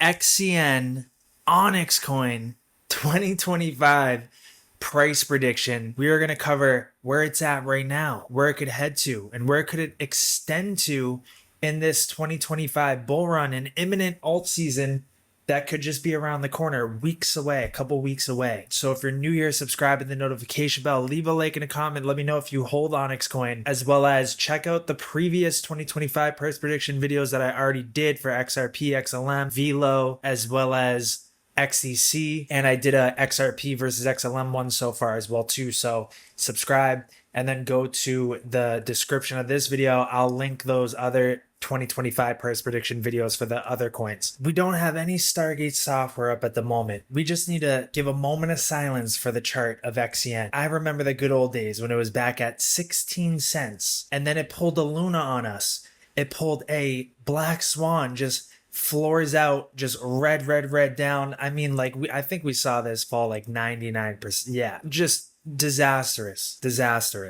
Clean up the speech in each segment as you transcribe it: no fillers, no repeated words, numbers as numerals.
XCN Onyxcoin 2025 price prediction. We are going to cover where it's at right now, where it could head to, and where could it extend to in this 2025 bull run, an imminent alt season that could just be around the corner, weeks away, a couple weeks away. So if you're new here, subscribe to the notification bell, leave a like and a comment. Let me know if you hold Onyxcoin, as well as check out the previous 2025 price prediction videos that I already did for XRP, XLM, VLO, as well as XEC. And I did a XRP versus XLM one so far as well too. So subscribe and then go to the description of this video. I'll link those other 2025 price prediction videos for the other coins. We don't have any Stargate software up at the moment. We just need to give a moment of silence for the chart of XCN. I remember the good old days when it was back at 16 cents and then it pulled a Luna on us. It pulled a black swan, just floors out, just red down. I mean, like I think we saw this fall like 99%. Yeah, just disastrous.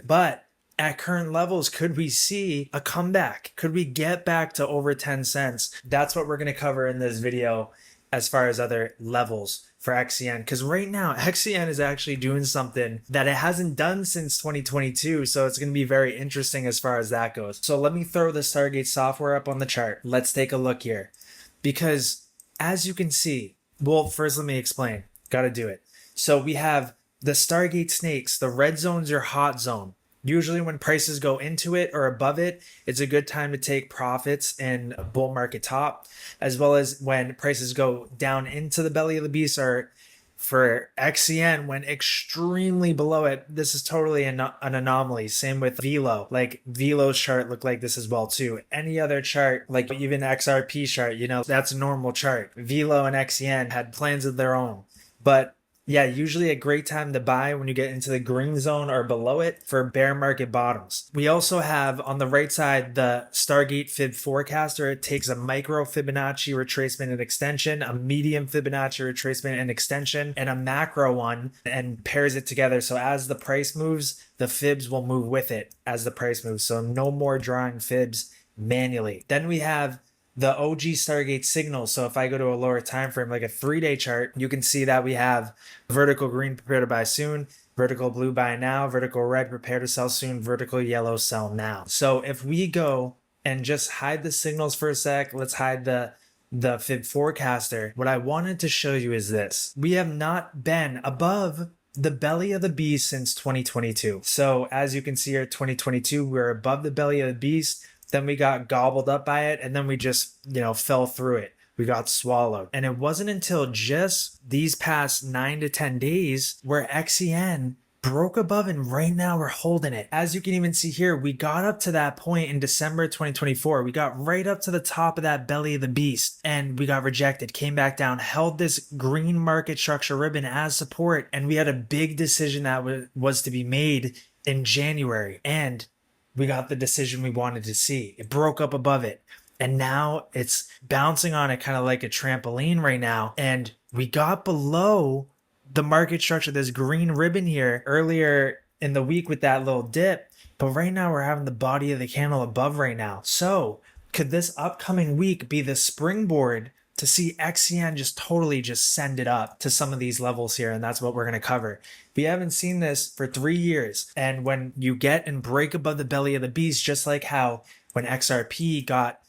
But at current levels, could we see a comeback? Could we get back to over 10 cents? That's what we're going to cover in this video as far as other levels for XCN. Because right now, XCN is actually doing something that it hasn't done since 2022. So it's going to be very interesting as far as that goes. So let me throw the Stargate software up on the chart. Let's take a look here. Because as you can see, well, first let me explain. Got to do it. So we have the Stargate snakes. The red zone's your hot zone. Usually when prices go into it or above it, it's a good time to take profits in a bull market top, as well as when prices go down into the belly of the beast, or for XCN when extremely below it. This is totally an anomaly. Same with VLO. Like VLO's chart looked like this as well too. Any other chart, like even XRP chart, that's a normal chart. VLO and XCN had plans of their own. But yeah, usually a great time to buy when you get into the green zone or below it for bear market bottoms. We also have on the right side the Stargate Fib forecaster. It takes a micro Fibonacci retracement and extension, a medium Fibonacci retracement and extension, and a macro one, and pairs it together. So as the price moves, the fibs will move with it as the price moves. So no more drawing fibs manually. Then we have the OG Stargate signal. So if I go to a lower time frame, like a 3-day chart, you can see that we have vertical green, prepare to buy soon, vertical blue, buy now, vertical red, prepare to sell soon, vertical yellow, sell now. So if we go and just hide the signals for a sec, let's hide the Fib forecaster. What I wanted to show you is this. We have not been above the belly of the beast since 2022. So as you can see here, 2022, we're above the belly of the beast. Then we got gobbled up by it, and then we just, fell through it. We got swallowed. And it wasn't until just these past 9 to 10 days where XCN broke above, and right now we're holding it. As you can even see here, we got up to that point in December 2024. We got right up to the top of that belly of the beast, and we got rejected, came back down, held this green market structure ribbon as support, and we had a big decision that was to be made in January. And we got the decision we wanted to see. It broke up above it. And now it's bouncing on it kind of like a trampoline right now. And we got below the market structure, this green ribbon here earlier in the week with that little dip. But right now we're having the body of the candle above right now. So could this upcoming week be the springboard to see XCN just totally just send it up to some of these levels here? And that's what we're going to cover. We haven't seen this for 3 years. And when you get and break above the belly of the beast, just like how when XRP got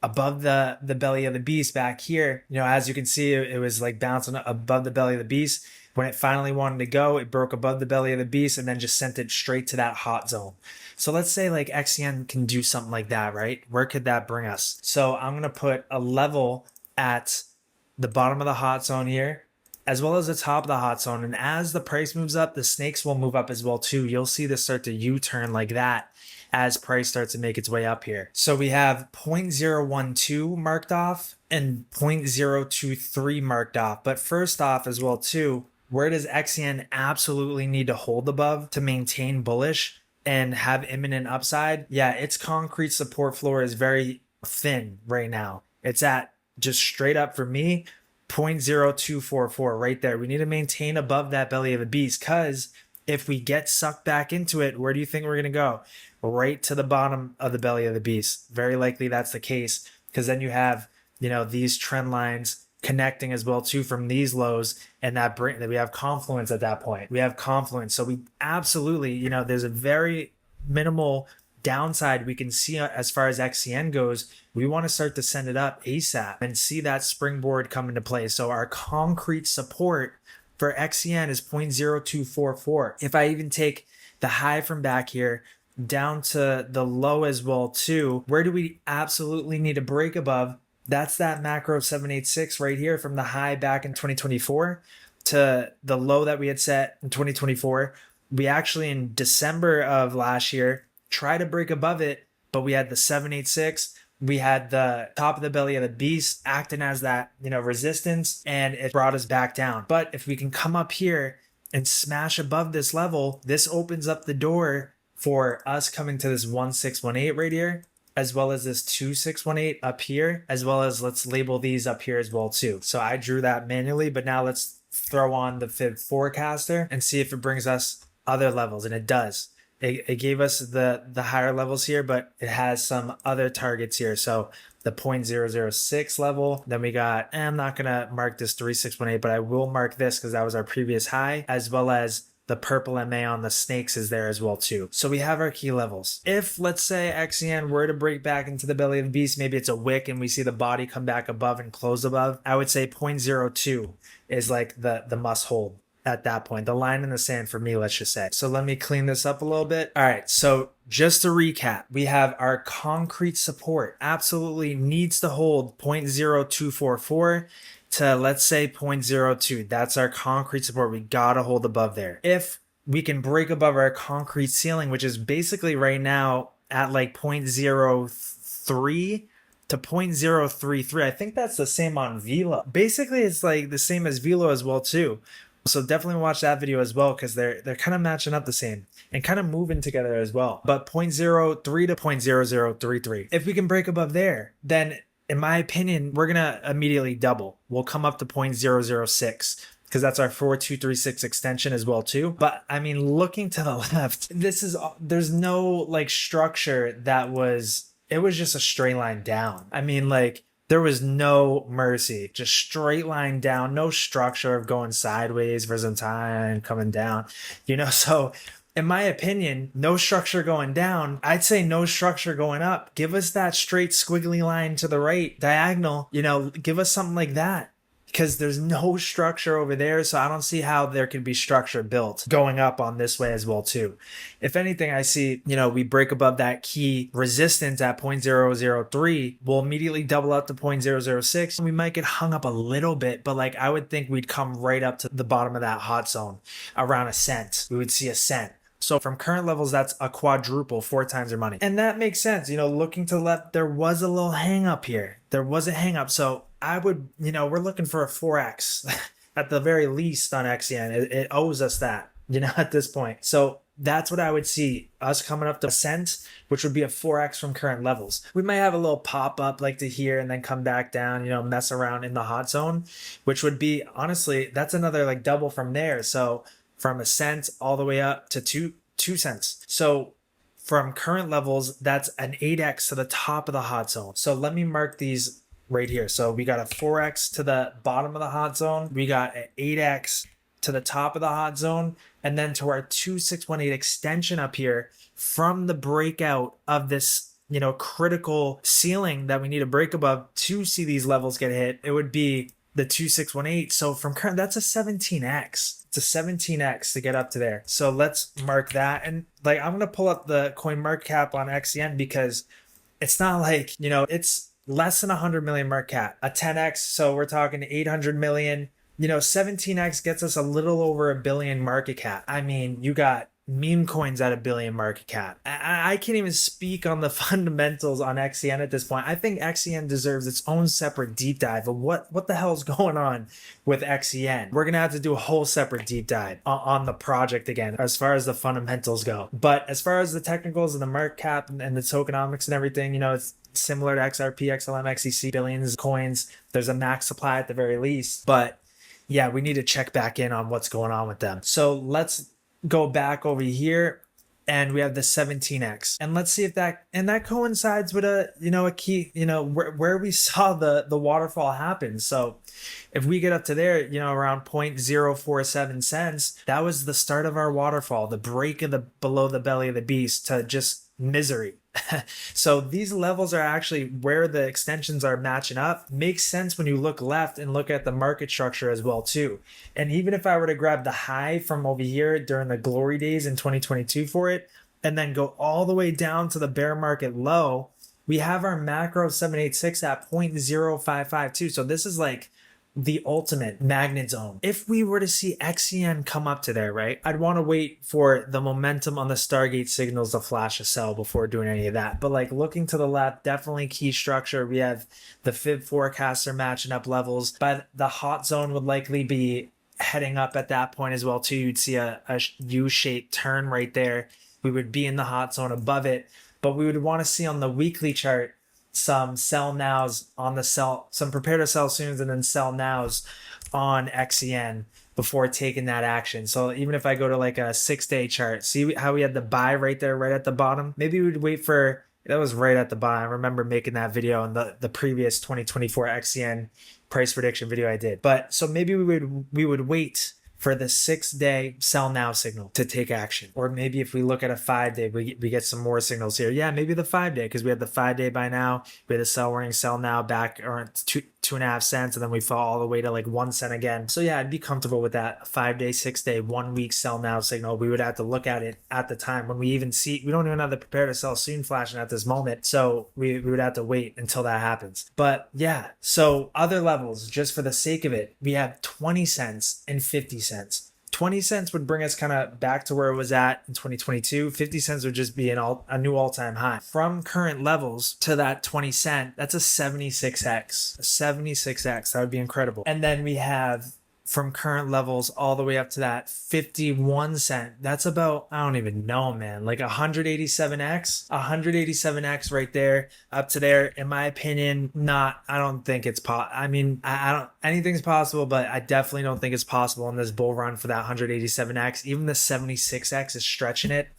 above the belly of the beast back here, as you can see, it was like bouncing above the belly of the beast. When it finally wanted to go, it broke above the belly of the beast and then just sent it straight to that hot zone. So let's say like XCN can do something like that, right? Where could that bring us? So I'm going to put a level at the bottom of the hot zone here, as well as the top of the hot zone. And as the price moves up, the snakes will move up as well too. You'll see this start to U-turn like that as price starts to make its way up here. So we have 0.012 marked off and 0.023 marked off. But first off as well too, where does XCN absolutely need to hold above to maintain bullish and have imminent upside? Yeah, its concrete support floor is very thin right now. It's at just straight up for me, 0.0244 right there. We need to maintain above that belly of the beast, because if we get sucked back into it, where do you think we're going to go? Right to the bottom of the belly of the beast. Very likely that's the case, because then you have, these trend lines connecting as well too from these lows, and that we have confluence at that point. We have confluence. So we absolutely, you know, there's a very minimal downside we can see as far as XCN goes. We want to start to send it up ASAP and see that springboard come into play. So our concrete support for XCN is 0.0244. If I even take the high from back here down to the low as well too, where do we absolutely need to break above? That's that macro 786 right here, from the high back in 2024 to the low that we had set in 2024. We actually, in December of last year, tried to break above it, but we had the 786. We had the top of the belly of the beast acting as that, you know, resistance, and it brought us back down. But if we can come up here and smash above this level, this opens up the door for us coming to this 1618 right here, as well as this 2618 up here, as well as, let's label these up here as well too. So I drew that manually, but now let's throw on the fib forecaster and see if it brings us other levels. And it does. It gave us the higher levels here, but it has some other targets here. So the 0.006 level, then we got, I'm not gonna mark this 3618, but I will mark this because that was our previous high, as well as the purple MA on the snakes is there as well too. So we have our key levels. If, let's say, XCN were to break back into the belly of the beast, maybe it's a wick and we see the body come back above and close above, I would say 0.02 is like the must hold at that point. The line in the sand for me, let's just say. So let me clean this up a little bit. All right, so just to recap, we have our concrete support absolutely needs to hold 0.0244 to, let's say, 0.02. That's our concrete support. We gotta hold above there. If we can break above our concrete ceiling, which is basically right now at like 0.03 to 0.033, I think that's the same on Velo. Basically, it's like the same as Velo as well too. So definitely watch that video as well, because they're kind of matching up the same and kind of moving together as well. But 0.03 to 0.0033. If we can break above there, then in my opinion, we're going to immediately double. We'll come up to 0.006 because that's our 4236 extension as well too. But I mean, looking to the left, there's no like structure that it was just a straight line down. I mean, like, there was no mercy, just straight line down, no structure of going sideways for some time and coming down, you know? So in my opinion, no structure going down. I'd say no structure going up. Give us that straight squiggly line to the right, diagonal, you know, give us something like that, because there's no structure over there. So I don't see how there could be structure built going up on this way as well too. If anything, I see, you know, we break above that key resistance at 0.003, we'll immediately double up to 0.006. And we might get hung up a little bit, but like, I would think we'd come right up to the bottom of that hot zone around a cent. We would see a cent. So from current levels, that's a quadruple, 4 times your money. And that makes sense. You know, looking to the left, there was a little hang up here. There was a hang up. So I would, you know, we're looking for a 4x at the very least on XCN. It owes us that, you know, at this point. So that's what I would see, us coming up to a cent, which would be a 4x from current levels. We might have a little pop up like to here and then come back down, you know, mess around in the hot zone, which would be, honestly, that's another like double from there. So from a cent all the way up to 2 cents. So from current levels, that's an 8x to the top of the hot zone. So let me mark these right here. So we got a 4x to the bottom of the hot zone. We got an 8x to the top of the hot zone. And then to our 2618 extension up here from the breakout of this, you know, critical ceiling that we need to break above to see these levels get hit, it would be the 2618. So from current, that's a 17x. It's a 17x to get up to there. So let's mark that. And like, I'm going to pull up the coin market cap on XCN because it's not like, you know, it's less than 100 million market cap, a 10x. So we're talking 800 million, you know, 17x gets us a little over $1 billion market cap. I mean, you got meme coins at $1 billion market cap. I can't even speak on the fundamentals on XCN at this point. I think XCN deserves its own separate deep dive of what the hell's going on with XCN. We're gonna have to do a whole separate deep dive on the project again, as far as the fundamentals go. But as far as the technicals and the market cap and the tokenomics and everything, you know, it's similar to XRP, XLM, XEC, billions of coins. There's a max supply at the very least. But yeah, we need to check back in on what's going on with them. So let's go back over here and we have the 17x. And let's see if that coincides with a key, where we saw the waterfall happen. So if we get up to there, around 0.047 cents, that was the start of our waterfall, the break of the below the belly of the beast to just misery. So these levels are actually where the extensions are matching up. Makes sense when you look left and look at the market structure as well too. And even if I were to grab the high from over here during the glory days in 2022 for it, and then go all the way down to the bear market low, we have our macro 786 at 0.0552. So this is like the ultimate magnet zone. If we were to see XCN come up to there, right, I'd want to wait for the momentum on the Stargate signals to flash a sell before doing any of that. But like looking to the left, definitely key structure. We have the fib forecaster matching up levels, but the hot zone would likely be heading up at that point as well too. You'd see a U-shaped turn right there. We would be in the hot zone above it, but we would want to see on the weekly chart some sell nows on the sell, some prepare to sell soons, and then sell nows on XCN before taking that action. So even if I go to like a 6-day chart, see how we had the buy right there, right at the bottom. Maybe we'd wait for, that was right at the bottom. I remember making that video in the previous 2024 XCN price prediction video I did. But so maybe we would wait for the 6-day sell now signal to take action. Or maybe if we look at a 5-day, we get some more signals here. Yeah, maybe the 5-day, because we had the 5-day buy now, we had the sell warning, sell now back around 2.5 cents, and then we fall all the way to like 1 cent again. So yeah, I'd be comfortable with that 5-day, 6-day, 1 week sell now signal. We would have to look at it at the time when we even see, we don't even have the prepare to sell soon flashing at this moment. So we would have to wait until that happens. But yeah, so other levels, just for the sake of it, we have 20 cents and 50 cents. 20 cents would bring us kind of back to where it was at in 2022. 50 cents would just be a new all-time high. From current levels to that 20 cent, that's a 76x. A 76x, that would be incredible. And then we have from current levels all the way up to that 51 cent. That's about, I don't even know, man, like 187x. 187x right there, up to there. In my opinion, I don't think it's I don't, anything's possible, but I definitely don't think it's possible in this bull run for that 187x. Even the 76x is stretching it.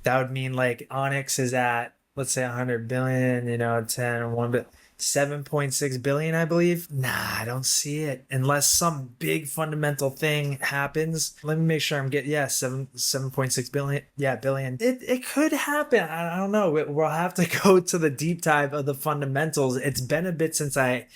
That would mean like Onyx is at, let's say 100 billion, 10, 1 bit. 7.6 billion, I believe. Nah, I don't see it unless some big fundamental thing happens. Let me make sure I'm getting, 7.6 billion. Yeah, billion. It could happen. I don't know. We'll have to go to the deep dive of the fundamentals. It's been a bit since they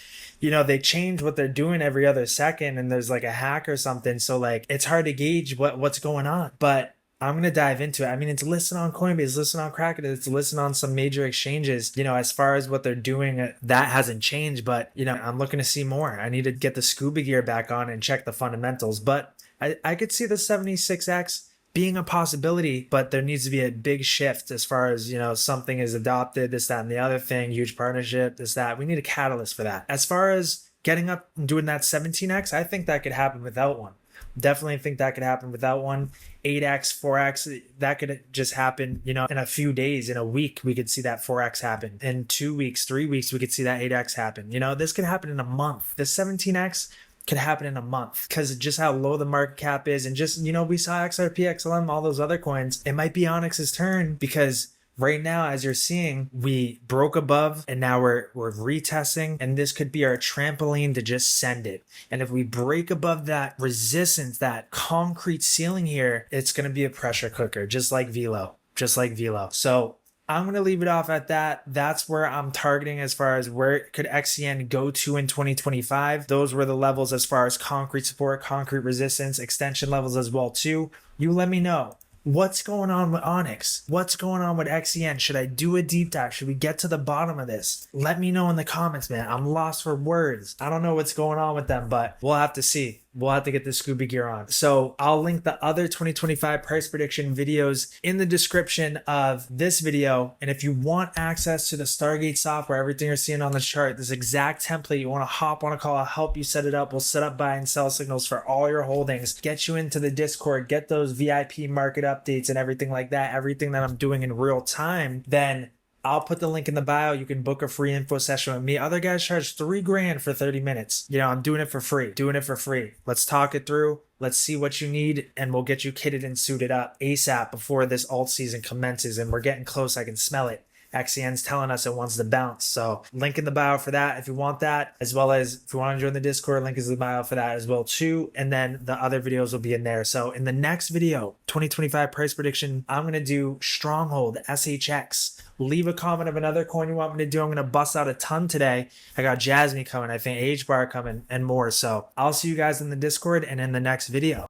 change what they're doing every other second, and there's like a hack or something. So like, it's hard to gauge what's going on, but I'm going to dive into it. I mean, it's listed on Coinbase, listed on Kraken, it's listed on some major exchanges. As far as what they're doing, that hasn't changed, but, I'm looking to see more. I need to get the scuba gear back on and check the fundamentals. But I could see the 76x being a possibility, but there needs to be a big shift as far as, something is adopted, this, that, and the other thing, huge partnership, this, that. We need a catalyst for that. As far as getting up and doing that 17x, I think that could happen without one. Definitely think that could happen without one. 8x, 4x, that could just happen, in a few days, in a week, we could see that 4x happen. In 2 weeks, 3 weeks, we could see that 8x happen. This could happen in a month. The 17x could happen in a month because of just how low the market cap is. And just, we saw XRP, XLM, all those other coins. It might be Onyx's turn because right now, as you're seeing, we broke above and now we're retesting, and this could be our trampoline to just send it. And if we break above that resistance, that concrete ceiling here, it's going to be a pressure cooker, just like Velo. So I'm going to leave it off at that. That's where I'm targeting as far as where could XCN go to in 2025. Those were the levels as far as concrete support, concrete resistance, extension levels as well too. You let me know. What's going on with Onyx? What's going on with XCN? Should I do a deep dive? Should we get to the bottom of this? Let me know in the comments, man. I'm lost for words. I don't know what's going on with them, but we'll have to see. We'll have to get the scuba gear on. So I'll link the other 2025 price prediction videos in the description of this video. And if you want access to the Stargate software, everything you're seeing on the chart, this exact template, you want to hop on a call, I'll help you set it up. We'll set up buy and sell signals for all your holdings, get you into the Discord, get those VIP market updates and everything like that, everything that I'm doing in real time. Then I'll put the link in the bio. You can book a free info session with me. Other guys charge $3,000 for 30 minutes. I'm doing it for free. Let's talk it through. Let's see what you need, and we'll get you kitted and suited up ASAP before this alt season commences. And we're getting close. I can smell it. XCN's telling us it wants to bounce. So link in the bio for that if you want that, as well as if you want to join the Discord, link is in the bio for that as well too. And then the other videos will be in there. So in the next video, 2025 price prediction, I'm going to do Stronghold, SHX. Leave a comment of another coin you want me to do. I'm going to bust out a ton today. I got Jasmine coming, I think H-Bar coming, and more. So I'll see you guys in the Discord and in the next video.